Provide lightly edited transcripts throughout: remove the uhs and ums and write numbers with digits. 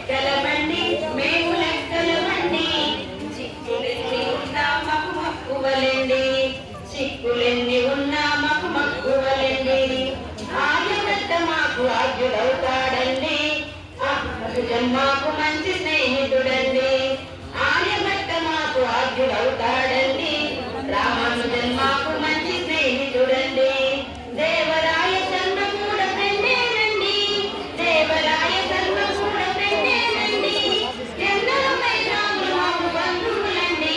లెక్కలమండి మేము లెక్కలమండి చిక్కులెన్ని ఉన్నా మాకు మక్కువలండి చిక్కులెన్ని ఉన్నా మాకు మక్కువలండి ఆర్యభట్ట మాకు ఆద్యుడవుతాడండి మాకు మంచి స్నేహితుడండి ఆర్యభట్ట మాకు ఆద్యుడవుతాడండి రామానుజన్ మాకు మంచి స్నేహితుడండి దేవరాయ శర్మ కూడా ఫ్రెండేనండి దేవరాయ శర్మ కూడా ఫ్రెండేనండి ఎందరమైన మాకు బంధువులండి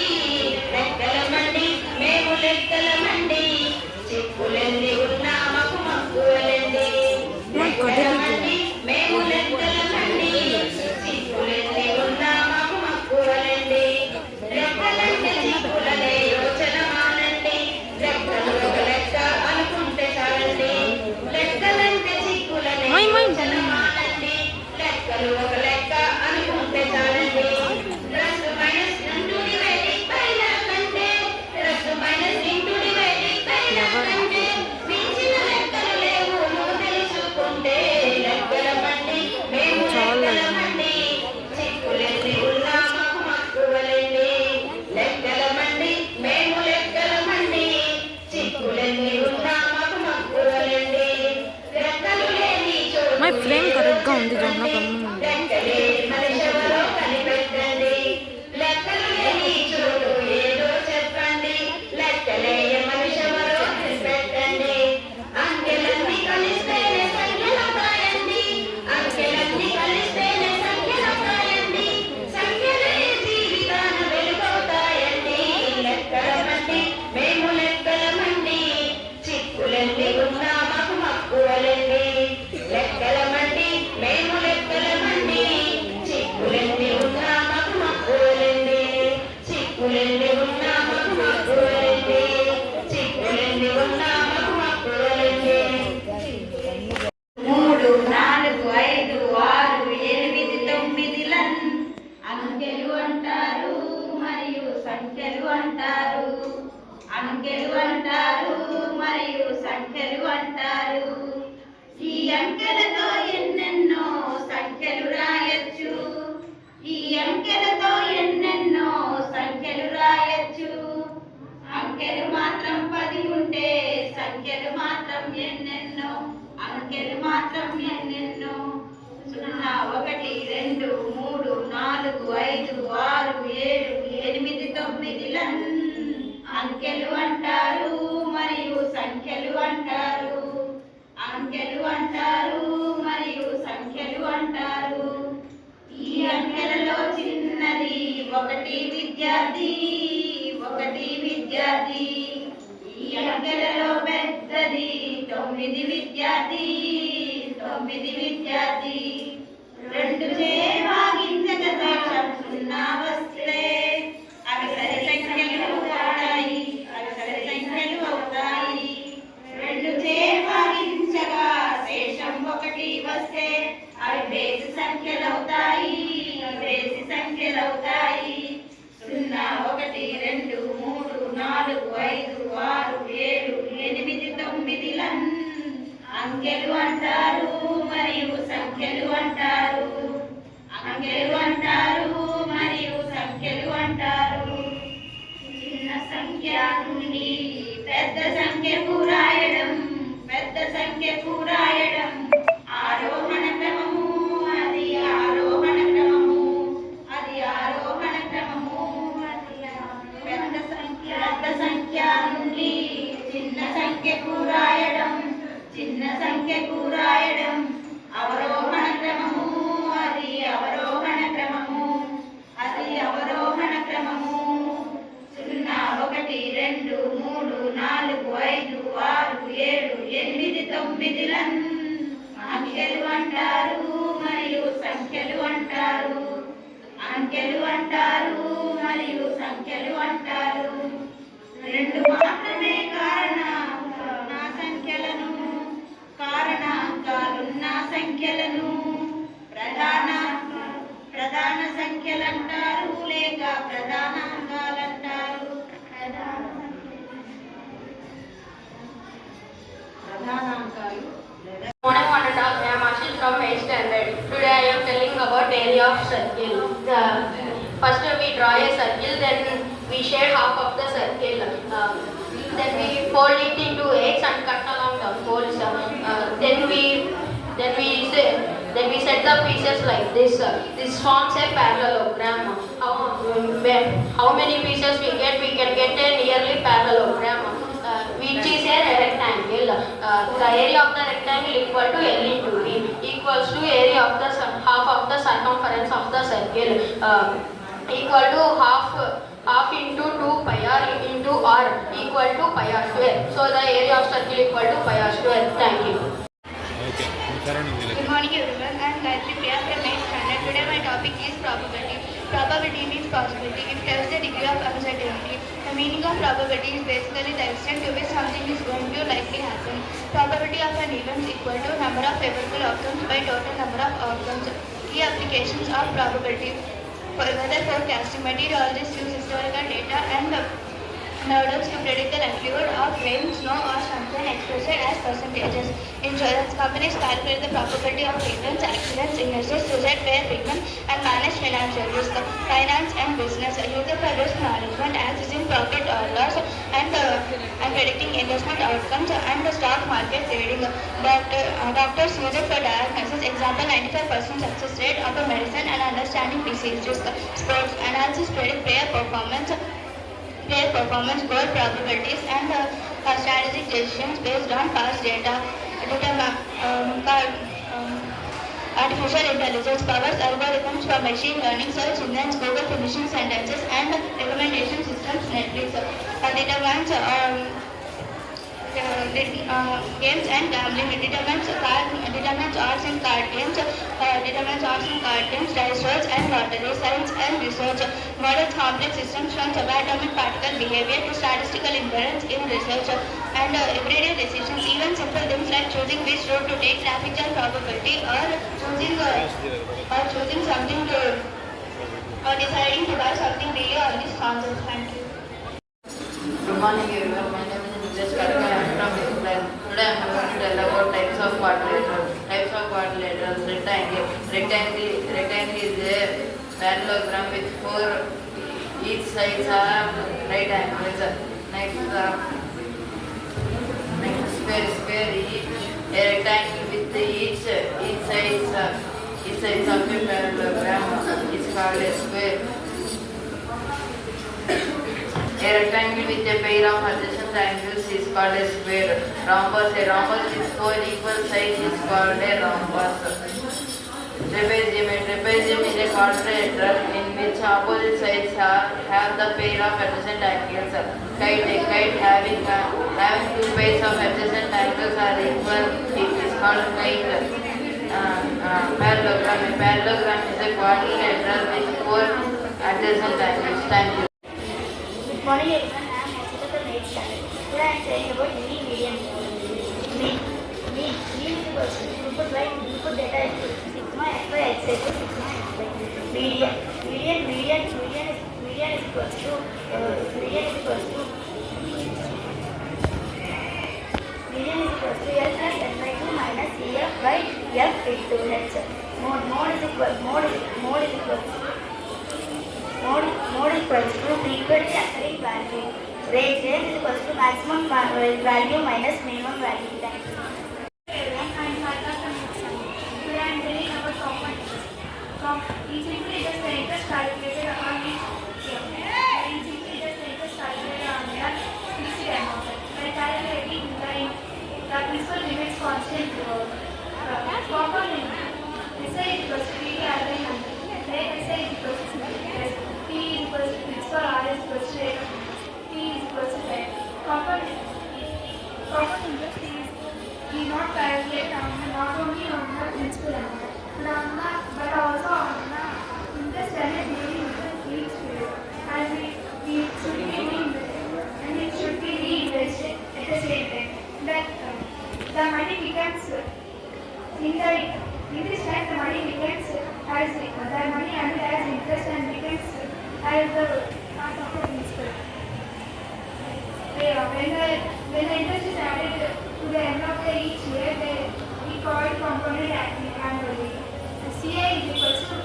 లెక్కలమండి మేము లెక్కలమండి చిక్కులెన్ని ఉన్నా మాకు మక్కువలండి లెక్కలమండి మేము లెక్కలమండి చిక్కులెన్ని ఉన్నా మాకు మక్కువలండి లెక్కలంటే చిక్కులనే యోచన మానండి లెక్కలు ఒక లెక్క అనుకుంటే చాలండి లెక్కలంటే చిక్కులనే యోచన మానండి లెక్కలు ఒక లెక్క అనుకుంటే చాలండి ప్లస్ మైనస్ ఇంటుడి వేదిక పైన కంటే ప్లస్ మైనస్ ఇంటుడి వేదిక పైన కంటే మించిన లెక్కలు లేవు నువ్వు తెలుసుకుంటే లెక్కలమండి మేము లెక్కలమండి చిక్కులెన్ని ఉన్నా మాకు మక్కువలండి లెక్కలమండి మేము లెక్కలమండి చిక్కులెన్ని ఉన్నా మాకు మక్కువలండి లెక్కలు లేని చోటు మై ఫ్రేమ్ కరెక్ట్గా ఉంది జొన్న గమ్ము లెక్కలేని మనిషెవరో కనిపెట్టండి లెక్కలు లేని చోటు ఏదో చెప్పండి లెక్కలేయ మనిషెవరో కనిపెట్టండి అంకెలన్నీ కలిస్తేనే సంఖ్యలవుతాయండి అంకెలన్నీ కలిస్తేనే సంఖ్యలవుతాయండి సంఖ్యలే జీవితాన వెలుగవుతాయండి లెక్కలమండి మేము లెక్కలమండి చిక్కులెన్ని ఉన్నా మాకు మక్కువలండి లెక్కలమండి మేము లెక్కలమండి చిక్కులెన్ని ఉన్నా మాకు మక్కువలండి చిక్కులెన్ని ఉన్నా మాకు మక్కువలండి చిక్కులెన్ని ఉన్నా మాకు మక్కువలండి 3 4 5 6 8 9 అంకెలు అంటారు మరియు సంఖ్యలు అంటారు అంకెలు అంటారు మరియు సంఖ్యలు అంటారు ఈ అంకెలతో ఎన్నెన్నో సంఖ్యలు రాయొచ్చు ఈ అంకెలతో ఎన్నెన్నో సంఖ్యలు రాయొచ్చు అంకెలు మాత్రం 10 ఉంటే సంఖ్యలు మాత్రం ఎన్నెన్నో అంకెలు మాత్రం ఎన్నెన్నో 0 1 2 3 4 5 6 7 8 9 అంకెలు అంటారు మరియు సంఖ్యలు అంటారు అంకెలు అంటారు మరియు సంఖ్యలు అంటారు ఈ అంకెలలో చిన్నది 1 విద్యార్థి 1 విద్యార్థి ఈ అంకెలలో పెద్దది 9 విద్యార్థి 9 విద్యార్థి 2 చే భాగించక శేషం 0 వస్తే అవి సరి సంఖ్యలు అవుతాయి అవి సరి సంఖ్యలు అవుతాయి 2 చే భాగించగా శేషం 1 వస్తే అవి బేసి సంఖ్యలు అవుతాయి బేసి సంఖ్యలు అవుతాయి 0 1 2 3 4 5 6 7 8 9 అంకెలు అంటారు మరియు సంఖ్యలు అంటారు అంకెలు అంటారు మరియు సంఖ్యలు అంటారు చిన్న సంఖ్య నుండి పెద్ద సంఖ్యకు రాయడం పెద్ద సంఖ్యకు రాయడం ఆరోహణ క్రమము అది ఆరోహణ క్రమము అది ఆరోహణ క్రమము పెద్ద సంఖ్య నుండి చిన్న సంఖ్యకు రాయడం చిన్న సంఖ్యకు రాయడం అవరోహణ క్రమము అది అవరోహణ క్రమము అది అవరోహణ క్రమము 0 1 2 3 4 5 6 7 8 9 అంకెలు అంటారు మరియు సంఖ్యలు అంటారు అంకెలు అంటారు మరియు సంఖ్యలు అంటారు 2 మాత్రమే కారణాంకాలున్న సంఖ్యలను ప్రధాన సంఖ్యలంటారు లేక ప్రధానాంకాలంటారు Morning, one and all. I am Ashish from 8th standard. Today I am telling about about area of circle. First we draw a circle, then we shade half of the circle. Then we fold it into eights and cut along the folds. Then we set the pieces like this. This forms a parallelogram. How many pieces we get? We can get a nearly parallelogram, which is a rectangle. The area of the rectangle equal to L into V equals to area of the half of the circumference of the circle, equal to half into 2 pi r into r equal to pi r square. So the area of circle equal to pi r square. Thank you. Good morning everyone, I am Gayatri Priya from 8th standard. Today my topic is probability. Probability means possibility. It tells the degree of uncertainty. The meaning of probability is basically the extent to which something is going to likely happen. Probability of an event is equal to number of favorable outcomes by total number of outcomes. Key applications of probability. For weather forecasting, meteorologists use historical data and models to predict the likelihood of rain, snow or sunshine expressed as percentages. Insurance companies calculate the probability of events, accidents, illnesses, suicide, fair treatment and manage financial risk. Finance and business use it for risk management, assessing profit or loss and predicting investment outcomes and the stock market trading. Doctors use it for diagnosis, example 95% success rate of a medicine and understanding disease risk. Sports analysis predict player performance, goal probabilities and strategic decisions based on past data. Artificial intelligence powers algorithms for machine learning, search engines, Google finishing sentences and recommendation systems, Netflix. Determines games and gambling. It determines odds in card games, dice rolls and lottery. Science and research models complex systems from subatomic particle behavior to statistical inference in research. And everyday decisions, even simple things like choosing which route to take, traffic jam probability, or choosing something to, or deciding to buy something daily, all these concepts. Thank you. Good morning everyone, my name is Nilesh Karka. I am from England. Today I am going to tell about types of quadrilaterals. Types of quadrilaterals: rectangle. Rectangle is a parallelogram with four each sides are right angles. Next square. A rectangle with each sides of a parallelogram is called a square. A rectangle with a pair of adjacent angles is called a square. Rhombus. A rhombus with four equal sides is called a rhombus. Trapezium is a quadrilateral in which opposite sides have the pair of adjacent angles. Kite having two pairs of adjacent angles are equal. It is called kite. Parallelogram. A parallelogram is a quadrilateral with four adjacent angles. Thank you. Good morning everyone, I am Asita from 8th standard. Today I am saying about mean, median. Mean is equal to input data is equal to sigma xy x equal to sigma xy. Median is equal to L plus N/2 minus EF by F into H. Mode is equals to frequency occurring value. Range is equals to maximum value minus minimum value. Thank you. Everyone, I am Sarika from Assam. Today I am telling about compound interest. Each interest the interest calculated on each year. Each interest calculated on the fixed amount. By calculating the principal remains constant throughout. Compound interest. SI is equals to P as I have. SI is equals to P is equals to principal, R is equals to T is equals to N. Compound interest is not calculated not only on the principal amount but also on the interest and during each period. And it should be reinvested at the same time. That the money becomes in this time the money becomes as the money earned as interest and becomes as the part of the principal. When the interest is added to the end of each year, we call it compounded annually. CI is equal to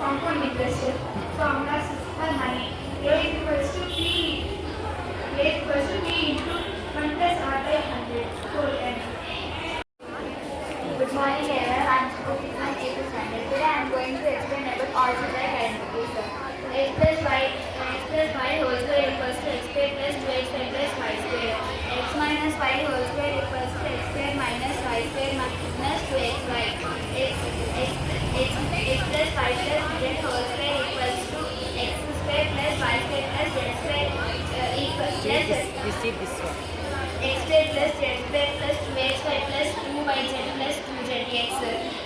compound interest. Formulas for money. A equals to P. A equals to P into 1 plus R by 100. 4n. Good morning, everyone. I am Sukhit from 8th standard. Today I am going to explain about algebraic identities. X plus y whole square equals to x square plus 2x plus y square. X minus y whole square equals to x square minus y square minus 2xy. X plus y plus z whole square equals to x square plus y square plus z square equals plus We see this one. x square plus z square plus 2xy plus 2yz plus 2zx.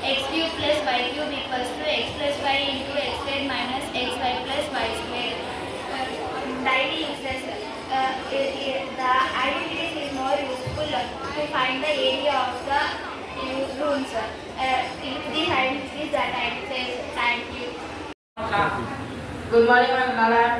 X cube plus y cube equals to x plus y into x square minus xy plus y square. Daily uses. The identities is more useful to find the area of the rooms. If these identities that I say, thank you. Good morning, I am Nala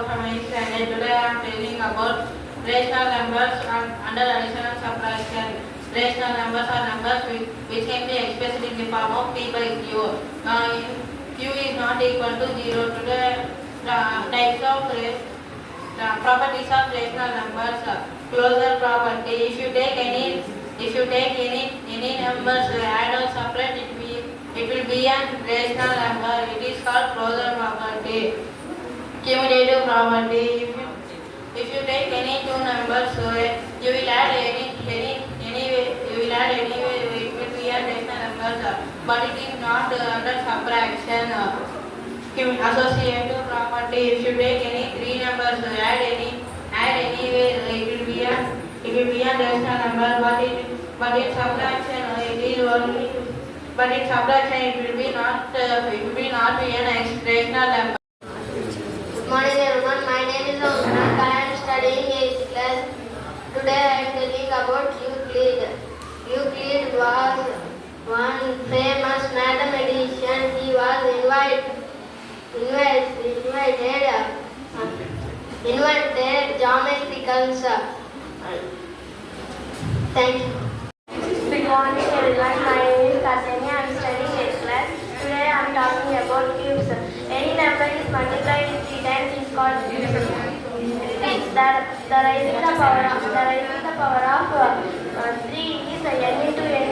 from 8th standard. Today I am telling about rational numbers and under addition and subtraction. Rational numbers are numbers which can be expressed in the form of P by Q. Q is not equal to 0. Today, types of properties of rational numbers. Closure property. If you take any numbers, add or separate, it will be a rational number. It is called closure property. Cumulative property. If you take any two numbers, you will add anyway, it will be a rational number, but it is not under subtraction. Associative property. If you take any three numbers, add anyway, it will be a rational number, but in subtraction it will not be an rational number. Good morning, everyone. My name is Omkar. I am studying 8th class. Today I am telling about Euclid. Euclid was one famous mathematician. He was invented geometrical. Thank you. Good morning, everyone. My name is Kasanya. I am studying 8th class. Today I am talking about cubes. Any number is multiplied with 3 times is called cube. The raising the power of 3 is n into n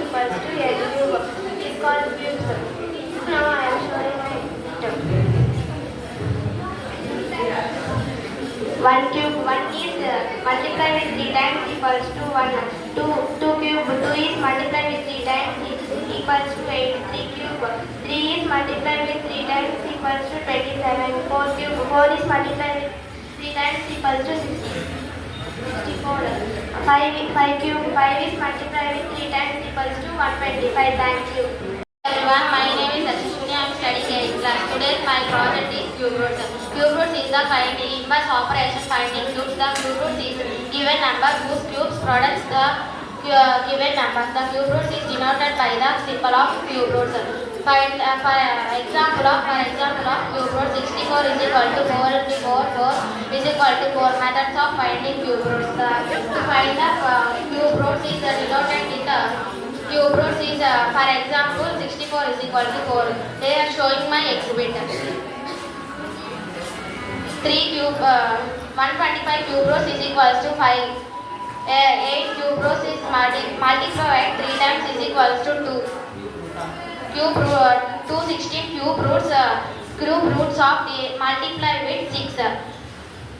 equals to n cube. It is called cubes. Now I am showing my system. 1 cube, 1 is multiplied with 3 times equals to 1. 2 cube, 2 is multiplied with 3 times equals to 8. 3 cube, 3 is multiplied with 3 times equals to 27. 4 cube, 4 is multiplied with 3 times equals to 64. 5 cube, 5 is multiplied with 3 times equals to 125. Thank you. Everyone, my name is Ashwini. I am studying 8th class. Today my project is cube roots. Cube roots is the inverse operation finding cubes. The cube roots is given number whose cubes products the given number. The cube roots is denoted by the symbol of cube roots. Find for example of cube root 64 is equal to 4 into 4 is equal to 4. Methods of finding cube roots. To find the cube roots is denoted with the cube roots is for example 64 is equal to 4. They are showing my exhibit. 125 cube roots is equals to 5. 8 cube roots is multiplied 3 times is equals to 2. 216 cube roots of the multiply with 6.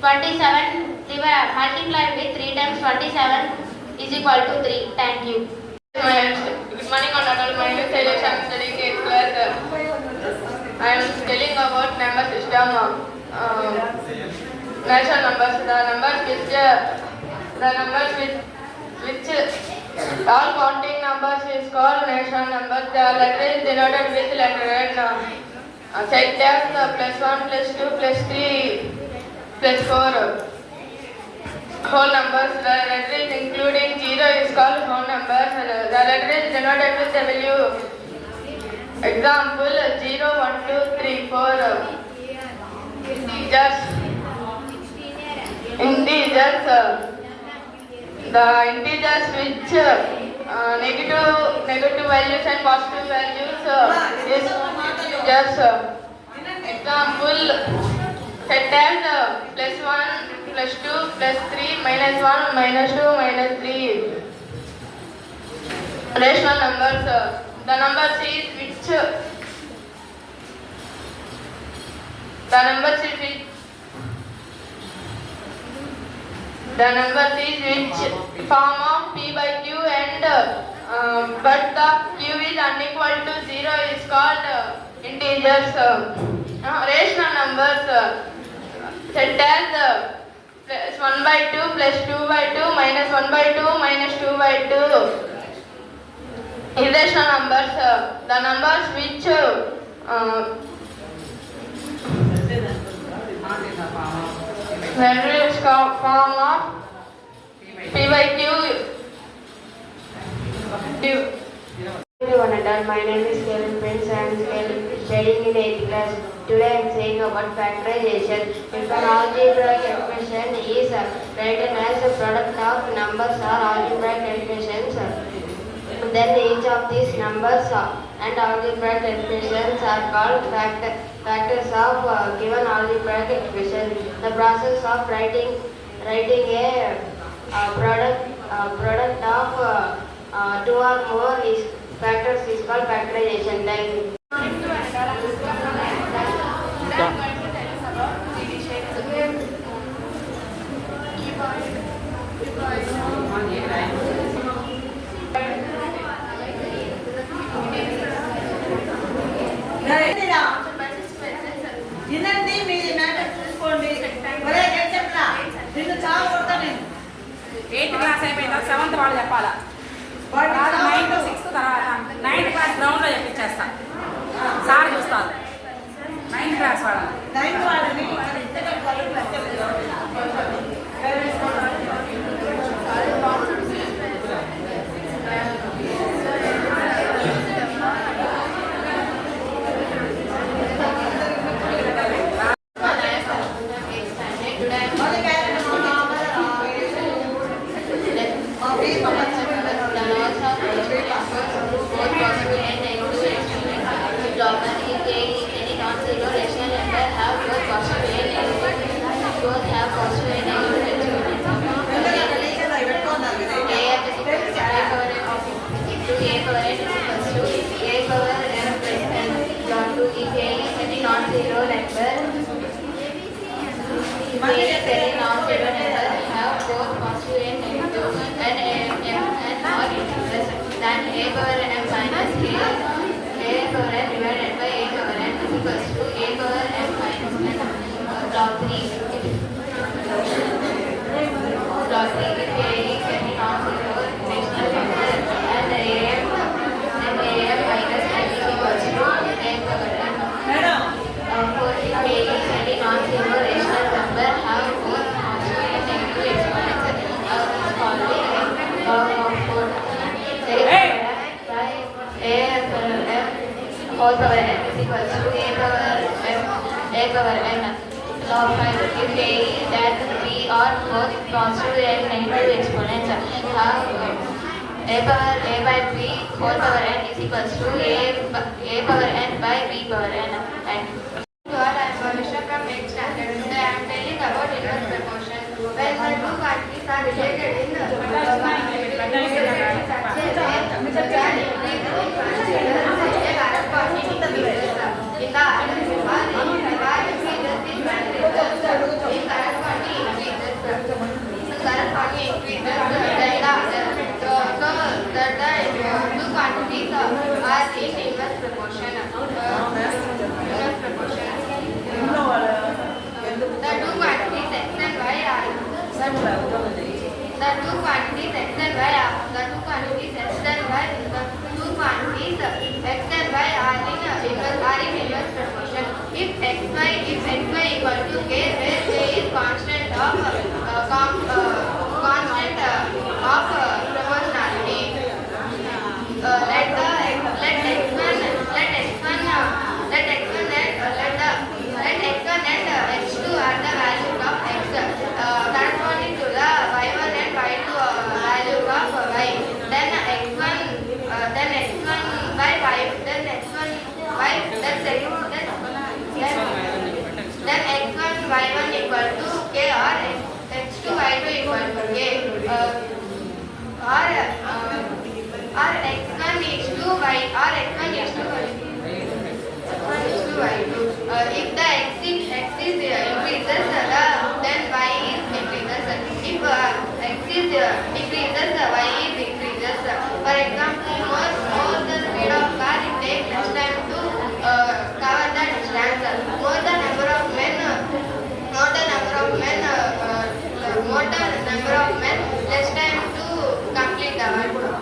27 multiplied with 3 times 27 is equal to 3. Thank you. Good morning, Honorable. My name is Shailesh. I am studying 8th class. I am telling about number system. Natural numbers. The numbers which all counting numbers is called natural numbers. The letter is denoted with letter N. Check that +1, +2, +3, +4. Whole numbers. The letter is including 0 is called whole numbers. The letter is denoted with W. Example 0, 1, 2, 3, 4. Integers. The integers which negative values and positive values is just example set as plus 1 plus 2 plus 3 minus 1 minus 2 minus 3 rational numbers. The numbers is which form of p by q and but the q is unequal to 0 is called integers. Rational numbers set as plus 1 by 2 plus 2 by 2 minus 1 by 2 minus 2 by 2. Irrational numbers, the numbers which values form of p by q. Everyone, my name is Kevin Prince. I am studying in 8th class. Today I am saying about factorization. If an algebraic expression is written as a product of numbers or algebraic expressions, then each of these numbers and algebraic expressions are called factors of given algebraic expression. The process of writing a product of two or more factors is called factorization. Thank you. వినండి మీరు matter చూసుకోండి ఒరే చెప్పలా నిన్ను చావు కొడతా నేను 8th class అయిపోయిన తర్వాత 7th వాళ్ళు చెప్పాలా 9th 6th తర్వాత 9th క్లాస్ గ్రౌండ్ లో చెప్పించేస్తా సార్ చూస్తారు 9th క్లాస్ వాళ్ళని నైన్త్ వాళ్ళని whole power n is equal to a power n log 5. If a that b are both positive and negative exponents, a power a by b whole power n is equal to a power n by b power n. And I am Manisha from 8th standard. Today I am telling about inverse proportion. When the two quantities are related in the quantities are in inverse proportion.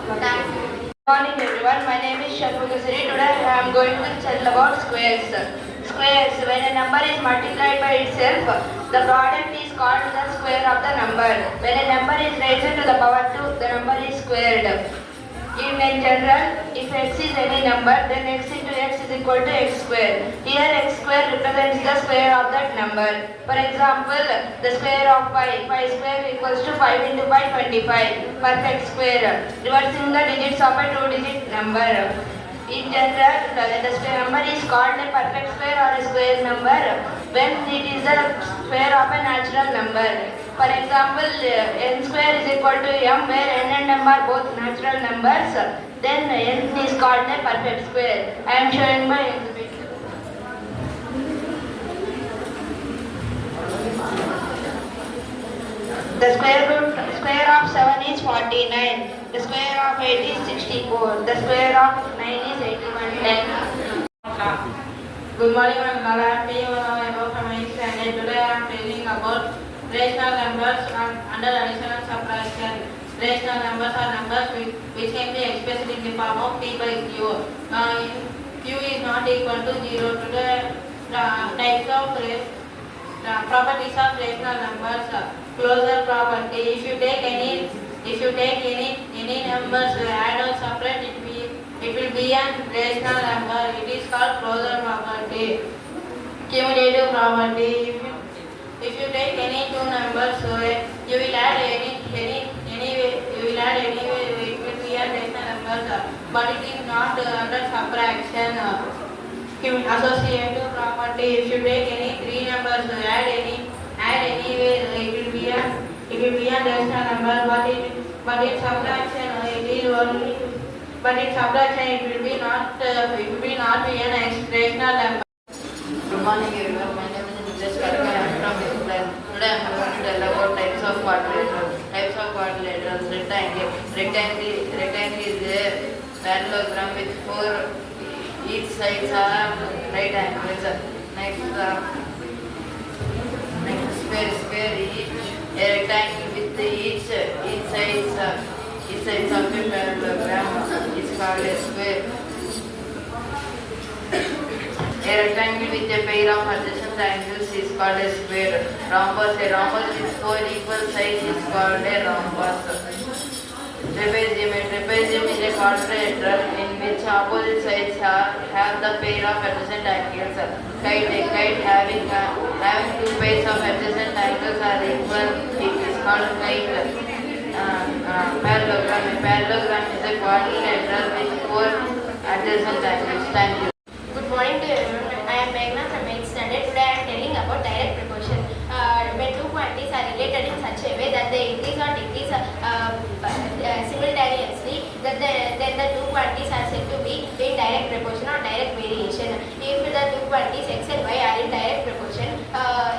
Thank you. Good morning everyone, my name is Shanmugha. Today I am going to tell about squares. Squares, when a number is multiplied by itself, the product is called the square of the number. When a number is raised to the power 2, the number is squared. In general, if x is any number, then x into x is equal to x square. Here x square represents the square of that number. For example, the square of pi square equals to 5 into pi 25, perfect square, reversing the digits of a 2-digit number. In general, the square number is called a perfect square or a square number when it is the square of a natural number. For example, n square is equal to m, where n and m are both natural numbers, then n is called a perfect square. I am showing my exhibit. The square of 7 is 49. The square of 8 is 64. The square of 9 is 81. Good morning, I am P.O. from 8th standard. Today I am telling about rational numbers under addition and subtraction. Rational numbers are numbers which can be expressed in the form of p by q. Q is not equal to 0. Today, types of properties of rational numbers. Closure property. If you take any numbers, add or separate, it will be a rational number. It is called closure property. Cumulative property. If you take any two numbers, you will add anyway, it will be a rational number, but it is not under subtraction. Associative property. If you take any three numbers, add anyway, it will be a rational number, but in subtraction it will be not be an rational number. Good morning everyone, my name is Nilesh Karka. I am from Islam. Today I am going to tell about types of quadrilaterals. Types of quadrilaterals: rectangle. Rectangle is a parallelogram with four each sides are right angles. Next square. A rectangle with each sides of a parallelogram is called a square. A rectangle with a pair of adjacent angles is called a square. Rhombus. A rhombus with four equal sides is called a rhombus. Trapezium. A trapezium is a quadrilateral in which opposite sides have the pair of adjacent angles. Kite. A kite having two pairs of adjacent angles are equal, it is called kite. Parallelogram. A parallelogram is a quadrilateral with four adjacent angles. Thank you. Good morning to everyone. I am Meghna from 8th standard. Today I am telling about direct proportion. When two quantities are related in such a way that they increase or decrease simultaneously, then the two quantities are said to be in direct proportion or direct variation. If the two quantities x and y are in direct proportion,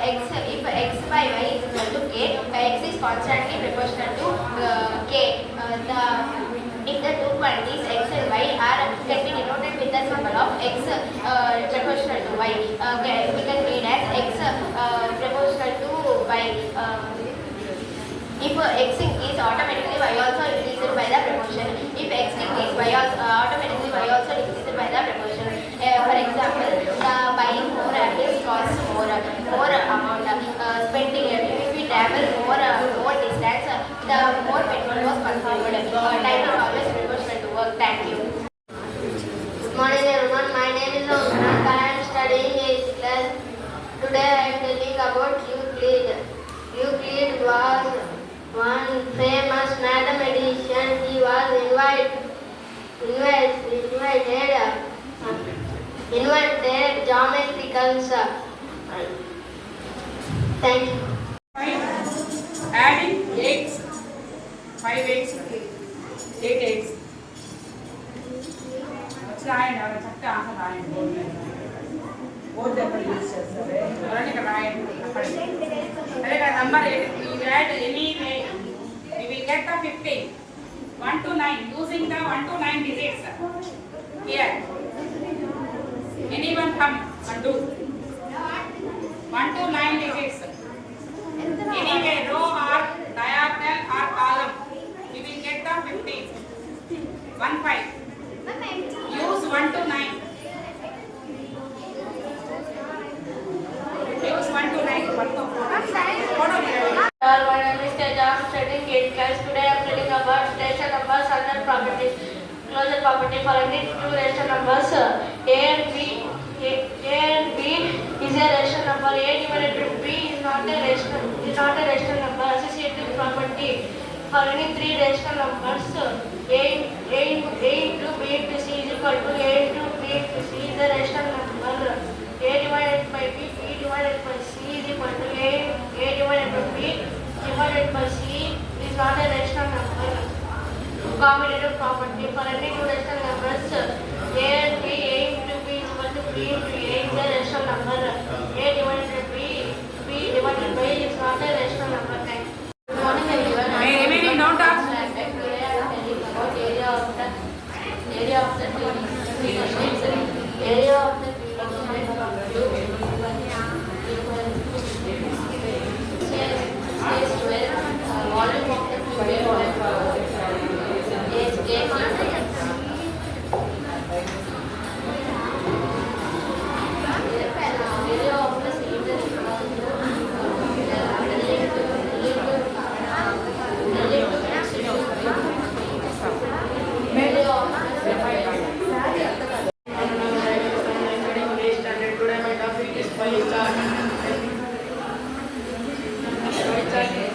if x by y is equal to k, x is constantly proportional to k. If the two quantities x and y can be denoted with the symbol of x proportional to y, we can read as x proportional to y. If x increase, automatically y also increases by the proportion. If x decrease, automatically y also decreases by the proportion. For example, the buying more apples costs more amount. Spending, if we travel more distance, the more petrol was consumed. Time is always proportional to work. Thank you. Good morning everyone, my name is Omkar. I am studying 8th class. Today I am telling about Euclid. Euclid was one famous mathematician. He was invented geometrical. Thank you. Adding 8s, 5 8s, 8 8s. రాయండి ఎవరైనా చెప్తే answer రాయండి. ఎవరైనా ఇక్కడ రాయండి. అదే కదా number 8. You add any way, we will get the 15. 1 to 9 using the 1 to 9 digits. Here. Anyone come and do 1 to 9 digits. Anyway, row or diagonal or column, we will get the 15. 15. Use 1 to 9. Use 1 to 9. My name is Teja. I'm studying 8th class. Today I'm telling about rational numbers under properties. Closure property for any two rational numbers. A and B is a rational number. A divided by B is not a rational number. Associative property for any three rational numbers. A into B into C is equal to A into B into C is a rational number. A divided by B divided by C is equal to A divided by B divided by C is not a rational number. Commutative property for any two rational numbers. A and B, A into B is equal to B into A is a rational number. A divided by B divided by is not a rational number. Thank you. Good morning everyone. Remaining don't talk. Today I am telling about area of the field. Area of the field of says 12. Volume of the field is A. Area of the cylinder is Today my topic is pie chart. Pie chart is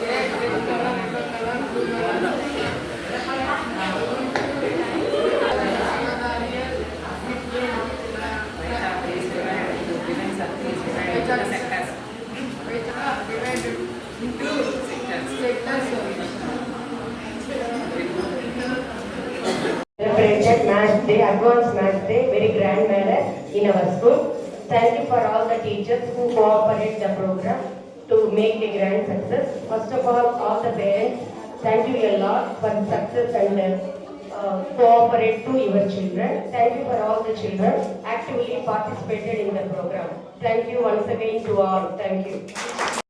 Celebrated Maths Day, Advanced Maths Day, very grand manner in our school. Thank you for all the teachers who cooperate the program to make a grand success. First of all the parents, thank you a lot for success and cooperate to your children. Thank you for all the children actively participated in the program. Thank you once again to all. Thank you.